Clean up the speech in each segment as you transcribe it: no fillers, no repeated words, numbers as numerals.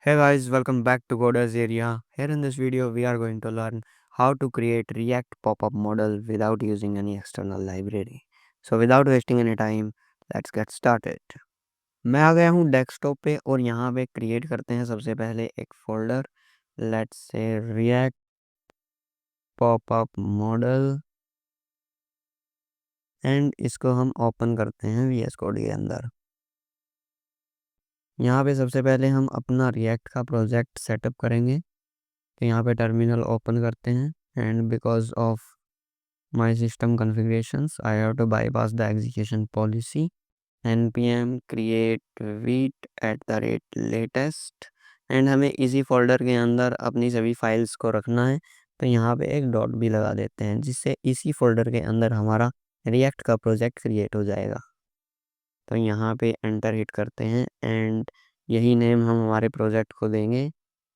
Hey guys, welcome back to Coders Area. Here in this video, we are going to learn how to create React pop-up model without using any external library. So without wasting any time, let's get started. मैं आ गया हूँ desktop पे और यहाँ पे create करते हैं सबसे पहले एक folder let's say React pop-up model and इसको हम ओपन करते हैं VS कोड के अंदर। यहाँ पे सबसे पहले हम अपना React का प्रोजेक्ट सेटअप करेंगे। तो यहाँ पे टर्मिनल ओपन करते हैं and because of my system configurations I have to bypass the execution policy npm create read @latest and हमें इसी फोल्डर के अंदर अपनी सभी फाइल्स को रखना है। तो यहाँ पे एक डॉट भी लगा देते हैं जिससे इसी फोल्डर के अंदर हमारा रिएक्ट का प्रोजेक्ट क्रिएट हो जाएगा। तो यहाँ पे एंटर हिट करते हैं एंड यही नेम हम हमारे प्रोजेक्ट को देंगे।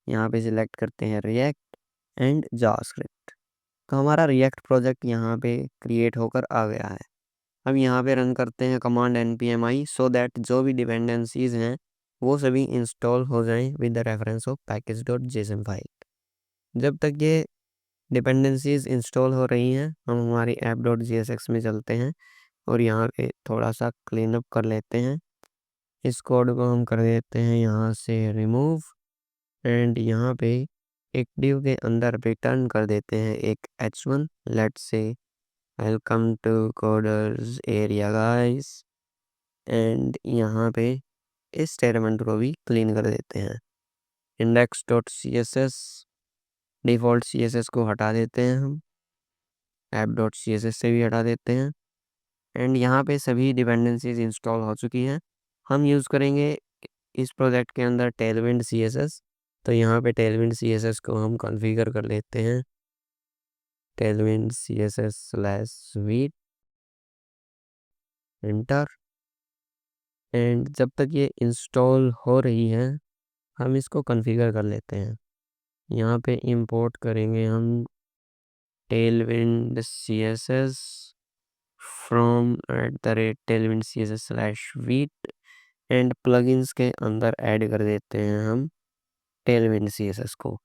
यहाँ पे सिलेक्ट करते हैं रिएक्ट एंड जावास्क्रिप्ट। तो हमारा रिएक्ट प्रोजेक्ट यहाँ पे क्रिएट होकर आ गया है। अब यहाँ पे रन करते हैं कमांड npmi सो दैट जो भी डिपेंडेंसीज हैं वो सभी इंस्टॉल हो जाएं with the reference of package.json file. जब तक ये डिपेंडेंसीज इंस्टॉल हो रही हैं हम हमारी app.jsx में चलते हैं और यहाँ पे थोड़ा सा क्लीन अप कर लेते हैं। इस कोड को हम कर देते हैं यहाँ से रिमूव एंड यहाँ पे एक डिव के अंदर रिटर्न कर देते हैं एक h1 let's say welcome to coders area guys and यहाँ पे इस स्टेटमेंट को भी क्लीन कर देते हैं। index.css डिफ़ॉल्ट css को हटा देते हैं हम app.css से भी हटा देते हैं एंड यहाँ पे सभी डिपेंडेंसीज इंस्टॉल हो चुकी हैं। हम यूज़ करेंगे इस प्रोजेक्ट के अंदर टेलविंड css। तो यहाँ पे टेलविंड css को हम कॉन्फ़िगर कर लेते हैं टेलविंड css/sweet एंटर एंड जब तक ये इंस्टॉल हो रही है हम इसको कॉन्फ़िगर कर लेते हैं। यहाँ पे इंपोर्ट करेंगे हम Tailwind css from @tailwind css/sweet and plugins के अंदर ऐड कर देते हैं हम टेलविंड css को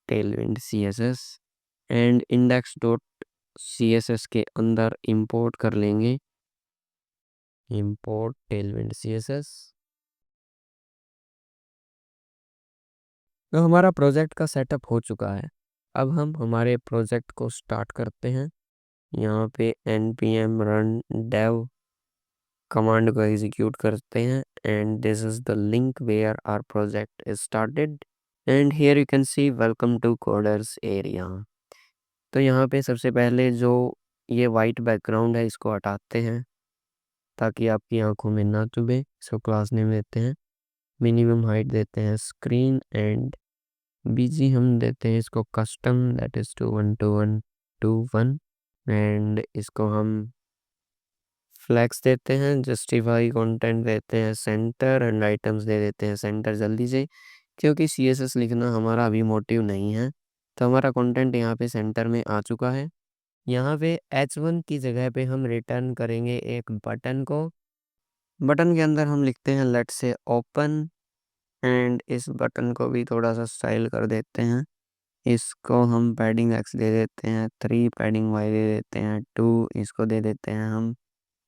टेलविंड css एंड index.css के अंदर इंपोर्ट कर लेंगे इंपोर्ट टेलविंड css। तो हमारा प्रोजेक्ट का सेटअप हो चुका है। अब हम हमारे प्रोजेक्ट को स्टार्ट करते हैं। यहाँ पे npm run dev कमांड को एग्जीक्यूट करते हैं and this is the link where our project is started and here you can see welcome to coders area. तो यहाँ पे सबसे पहले जो ये वाइट बैकग्राउंड है इसको हटाते हैं ताकि आपकी आंखों में ना चुभे। इसको क्लास नेम देते हैं, मिनिमम हाइट देते हैं स्क्रीन एंड बीजी हम देते हैं इसको कस्टम दैट इज 2121 एंड इसको हम फ्लैक्स देते हैं, जस्टिफाई कंटेंट देते हैं सेंटर एंड आइटम्स दे देते हैं सेंटर जल्दी से क्योंकि CSS लिखना हमारा अभी मोटिव नहीं है। तो हमारा कंटेंट यहाँ पे सेंटर में आ चुका है। यहाँ पे h1 की जगह पे हम रिटर्न करेंगे एक बटन को। बटन के अंदर हम लिखते हैं लेट्स से ओपन एंड इस बटन को भी थोड़ा सा स्टाइल कर देते हैं। इसको हम पैडिंग x दे देते हैं 3, पैडिंग y दे देते हैं 2, इसको दे देते हैं हम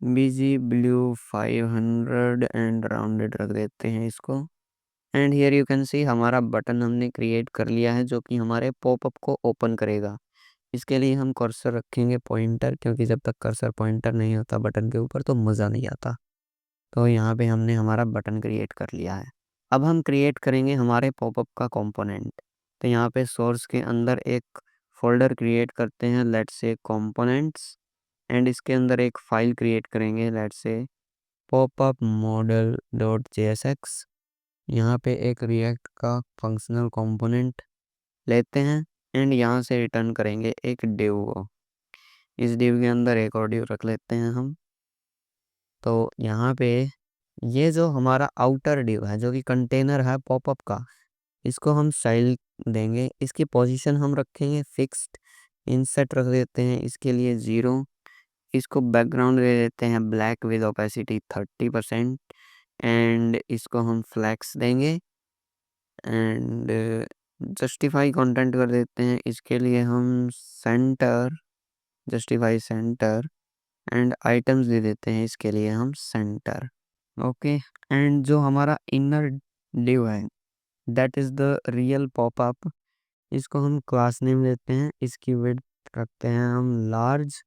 बीजी ब्लू 500 एंड राउंडेड रख देते हैं इसको एंड हियर यू कैन सी हमारा बटन हमने क्रिएट कर लिया है जो कि हमारे पॉपअप को ओपन करेगा। इसके लिए हम कर्सर रखेंगे पॉइंटर क्योंकि जब तक कर्सर पॉइंटर नहीं होता बटन के ऊपर तो मज़ा नहीं आता। तो यहाँ पे हमने हमारा बटन क्रिएट कर लिया है। अब हम क्रिएट करेंगे हमारे पॉपअप का कंपोनेंट। तो यहाँ पे सोर्स के अंदर एक फोल्डर क्रिएट करते हैं लेट्स से कंपोनेंट्स एंड इसके अंदर एक फाइल क्रिएट करेंगे लेट्स से पॉपअप model.jsx। यहाँ पे एक रिएक्ट का फंक्शनल कंपोनेंट लेते हैं एंड यहाँ से रिटर्न करेंगे एक डिव को। इस डिव के अंदर एक और डिव रख लेते हैं हम। तो यहाँ पे ये जो हमारा आउटर डिव है जो कि कंटेनर है पॉपअप का, इसको हम स्टाइल देंगे। इसकी पोजीशन हम रखेंगे फिक्स्ड, इंसेट रख देते हैं इसके लिए 0। इसको बैकग्राउंड दे देते हैं ब्लैक विद ओपेसिटी 30% एंड इसको हम फ्लैक्स देंगे एंड जस्टिफाई कंटेंट कर देते हैं। इसके लिए हम center, justify center and items दे देते हैं। इसके लिए हम सेंटर। ओके। एंड जो हमारा इनर डिव है that is the real popup, इसको हम क्लास नेम देते हैं। इसकी विड्थ रखते हैं हम लार्ज,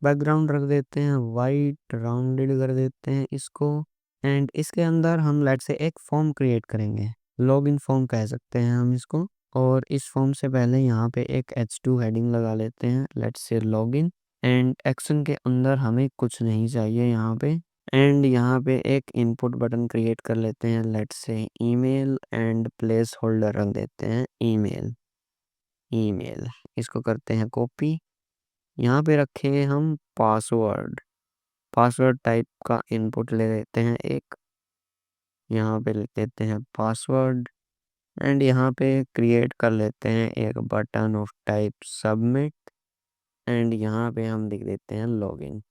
बैकग्राउंड रख देते हैं वाइट, राउंडेड कर देते हैं इसको। एंड इसके अंदर हम लेट से एक फॉर्म क्रिएट करेंगे, लॉगिन फॉर्म कह सकते हैं हम इसको। और इस फॉर्म से पहले यहाँ पे एक H2 हेडिंग लगा लेते हैं, let's say login. And action के अंदर हमें कुछ नहीं चाहिए यहाँ पे। एंड यहाँ पे एक इनपुट बटन क्रिएट कर लेते हैं, let's say email. And place holder रख देते हैं ईमेल। ईमेल इसको करते हैं कॉपी। यहाँ पे रखेंगे हम पासवर्ड। पासवर्ड टाइप का इनपुट ले लेते हैं एक, यहाँ पे लिख देते हैं पासवर्ड। एंड यहाँ पे क्रिएट कर लेते हैं एक button of type submit. And यहाँ पे हम लिख देते हैं लॉगिन।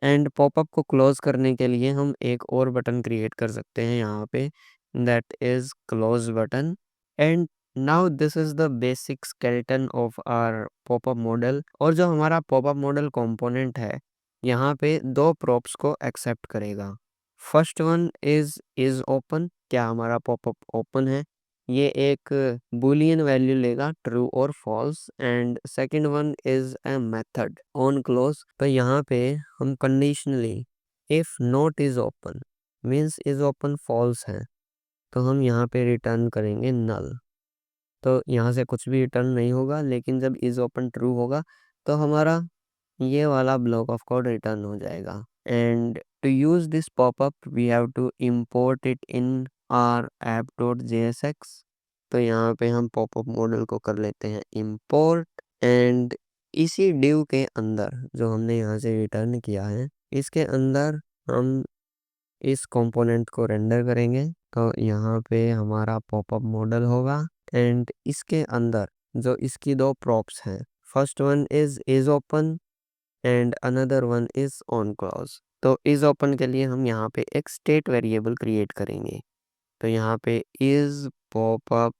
एंड पॉपअप को क्लोज करने के लिए हम एक और बटन क्रिएट कर सकते हैं यहाँ पे, that is close button. And now this is the basic skeleton of our popup modal. और जो हमारा पॉपअप मॉडल कंपोनेंट है यहाँ पे दो प्रॉप्स को एक्सेप्ट करेगा। फर्स्ट वन इज ओपन, क्या हमारा पॉपअप ओपन है, ये एक बूलियन वैल्यू लेगा ट्रू और false. And second one is a method on close. तो यहाँ पे हम conditionally if not is open means is open false है, तो हम यहाँ पे रिटर्न करेंगे नल। तो यहाँ से कुछ भी रिटर्न नहीं होगा, लेकिन जब इज ओपन ट्रू होगा तो हमारा ये वाला ब्लॉक ऑफ कोड रिटर्न हो जाएगा। And to use this popup we have to import it in our app.jsx। तो यहाँ पे हम पॉपअप मॉडल को कर लेते हैं इंपोर्ट। एंड इसी डिव के अंदर जो हमने यहाँ से रिटर्न किया है इसके अंदर हम इस कंपोनेंट को रेंडर करेंगे। तो यहाँ पे हमारा पॉपअप मॉडल होगा। एंड इसके अंदर जो इसकी दो प्रॉप्स हैं, first one is open and another one is on close. तो इज ओपन के लिए हम यहाँ पे एक स्टेट वेरिएबल क्रिएट करेंगे। तो यहाँ पे is popup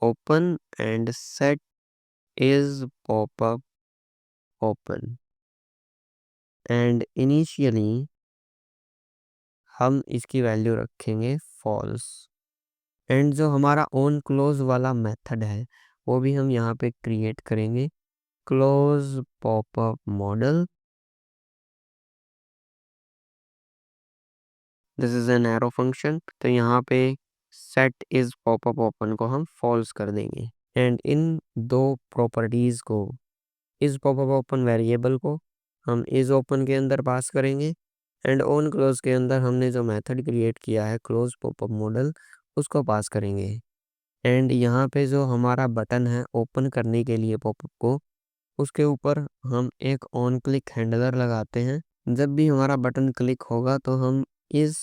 open and set is popup open. And initially हम इसकी वैल्यू रखेंगे फॉल्स। एंड जो हमारा ऑन क्लोज वाला मेथड है वो भी हम यहाँ पे क्रिएट करेंगे, close popup model. This is an arrow function. तो यहाँ पे सेट इज पॉपअप ओपन को हम फॉल्स कर देंगे। एंड इन दो प्रॉपर्टीज को, इज पॉपअप ओपन वेरिएबल को हम इज ओपन के अंदर पास करेंगे। एंड ऑन क्लोज के अंदर हमने जो मेथड क्रिएट किया है क्लोज पॉपअप मॉडल उसको पास करेंगे। एंड यहाँ पे जो हमारा बटन है ओपन करने के लिए पॉपअप को, उसके ऊपर हम एक ऑन क्लिक हैंडलर लगाते हैं। जब भी हमारा बटन क्लिक होगा तो हम इस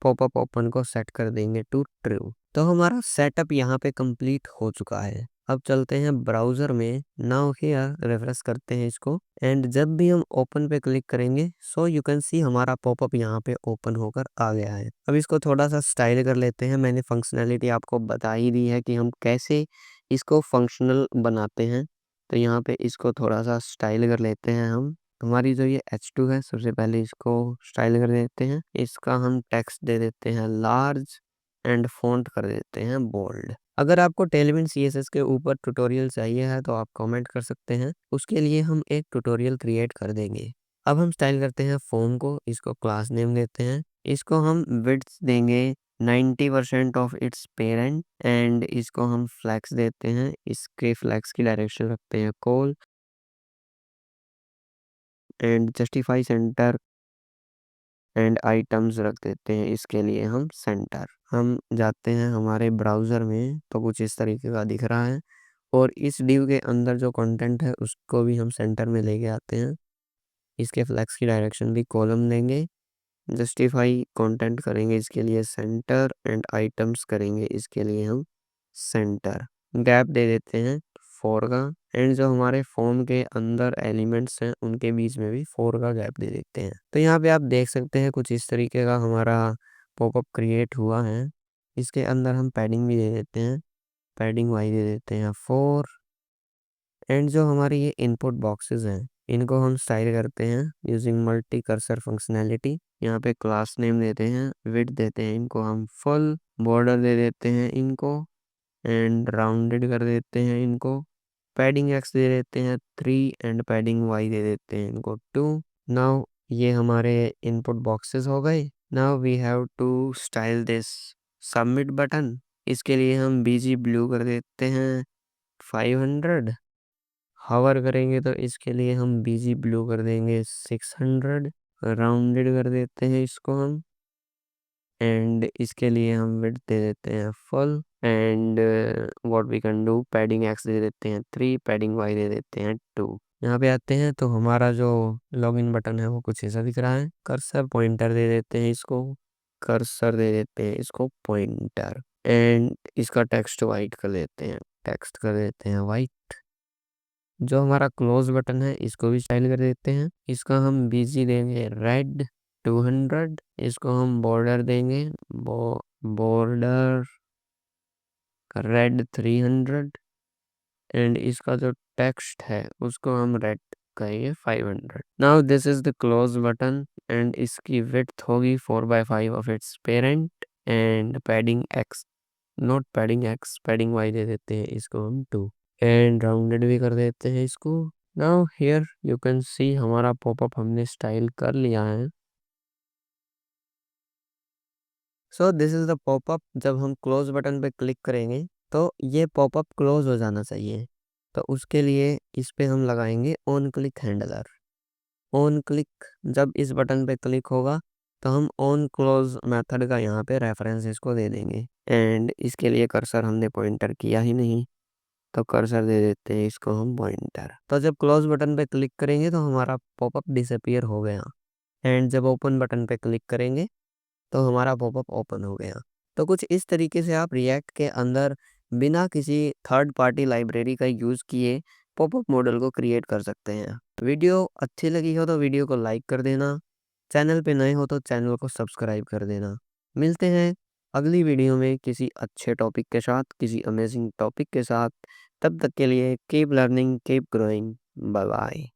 पॉपअप ओपन को सेट कर देंगे टू ट्रू। तो हमारा सेटअप यहाँ पे कंप्लीट हो चुका है। अब चलते हैं ब्राउज़र में, नाउ हियर रिफ्रेश करते हैं इसको। एंड जब भी हम ओपन पे क्लिक करेंगे सो यू कैन सी हमारा पॉपअप यहाँ पे ओपन होकर आ गया है। अब इसको थोड़ा सा स्टाइल कर लेते हैं। मैंने फंक्शनैलिटी आपको बता ही दी है कि हम कैसे इसको फंक्शनल बनाते हैं। तो यहाँ पे इसको थोड़ा सा स्टाइल कर लेते हैं हम। हमारी जो ये H2 है सबसे पहले इसको स्टाइल कर देते हैं। इसका हम टेक्स्ट दे देते हैं लार्ज एंड फॉन्ट कर देते हैं बोल्ड। अगर आपको टेलविन CSS के ऊपर ट्यूटोरियल चाहिए है तो आप कमेंट कर सकते हैं, उसके लिए हम एक ट्यूटोरियल क्रिएट कर देंगे। अब हम स्टाइल करते हैं फॉर्म को, इसको क्लास नेम देते हैं। इसको हम विड्थ देंगे 90% ऑफ इट्स पेरेंट। एंड इसको हम फ्लैक्स देते हैं, इसके फ्लैक्स की डायरेक्शन रखते हैं call. And justify center and items रख देते हैं, इसके लिए हम सेंटर। हम जाते हैं हमारे ब्राउज़र में तो कुछ इस तरीके का दिख रहा है। और इस डिव के अंदर जो कंटेंट है उसको भी हम सेंटर में लेके आते हैं। इसके फ्लैक्स की डायरेक्शन भी कॉलम देंगे। जस्टिफाई कंटेंट करेंगे इसके लिए सेंटर। एंड आइटम्स करेंगे इसके लिए हम सेंटर। गैप दे देते हैं 4 का। एंड जो हमारे फॉर्म के अंदर एलिमेंट्स हैं उनके बीच में भी 4 का गैप दे देते हैं। तो यहाँ पे आप देख सकते हैं कुछ इस तरीके का हमारा पॉपअप क्रिएट हुआ है। इसके अंदर हम पैडिंग भी दे देते हैं, पैडिंग वाई दे देते हैं 4। एंड जो हमारे ये इनपुट बॉक्सेस हैं इनको हम स्टाइल करते हैं यूजिंग मल्टी कर्सर फंक्शनैलिटी। यहाँ पे क्लास नेम देते हैं, विड्थ देते हैं इनको हम फुल, बॉर्डर दे देते हैं इनको, एंड राउंडेड कर देते हैं इनको, पैडिंग एक्स दे देते हैं 3 एंड पैडिंग वाई दे देते हैं इनको 2। नाउ ये हमारे इनपुट बॉक्सेस हो गए। Now we have to style this submit button. इसके लिए हम बीजी ब्लू कर देते हैं 500। हवर करेंगे तो इसके लिए हम बीजी ब्लू कर देंगे 600। राउंडेड कर देते हैं इसको हम, एंड इसके लिए हम विड्थ दे देते हैं full, and what we can do, padding X दे देते हैं 3, पैडिंग वाई दे देते हैं 2। यहाँ पे आते हैं तो हमारा जो लॉगिन बटन है वो कुछ ऐसा दिख रहा है। कर्सर पॉइंटर दे देते हैं इसको, कर्सर दे देते हैं इसको पॉइंटर, एंड इसका टेक्स्ट वाइट कर देते हैं, टेक्स्ट कर देते हैं वाइट। जो हमारा क्लोज बटन है इसको भी स्टाइल कर देते हैं। इसका हम बीजी देंगे रेड 200। इसको हम बॉर्डर देंगे बॉर्डर रेड 300, एंड इसका जो टेक्स्ट है उसको हम रेड करेंगे 500। Now this is the close button, and इसकी विड्थ होगी 4/5 of its parent, and padding x, not padding x, padding why they देते हैं इसको हम 2, एंड राउंडेड भी कर देते हैं इसको। नाउ हियर यू कैन सी हमारा पॉपअप हमने स्टाइल कर लिया है। So this is the popup. जब हम क्लोज बटन पे क्लिक करेंगे तो ये पॉपअप क्लोज हो जाना चाहिए। तो उसके लिए इस पे हम लगाएंगे on click handler. On click, जब इस बटन पे क्लिक होगा तो हम ऑन क्लोज मेथड का यहाँ पे रेफरेंस इसको दे देंगे, एंड इसके लिए कर्सर हमने पॉइंटर किया ही नहीं तो कर्सर दे देते हैं इसको हम पॉइंटर। तो जब क्लोज बटन पे क्लिक करेंगे तो हमारा पॉपअप डिसअपीयर हो गया, एंड जब ओपन बटन पे क्लिक करेंगे तो हमारा पॉपअप ओपन हो गया। तो कुछ इस तरीके से आप रिएक्ट के अंदर बिना किसी थर्ड पार्टी लाइब्रेरी का यूज़ किए पॉपअप मॉडल को क्रिएट कर सकते हैं। वीडियो अच्छी लगी हो तो वीडियो को लाइक कर देना, चैनल पे नए हो तो चैनल को सब्सक्राइब कर देना। मिलते हैं अगली वीडियो में किसी अच्छे टॉपिक के साथ, किसी अमेजिंग टॉपिक के साथ। तब तक के लिए keep learning, keep growing, bye bye.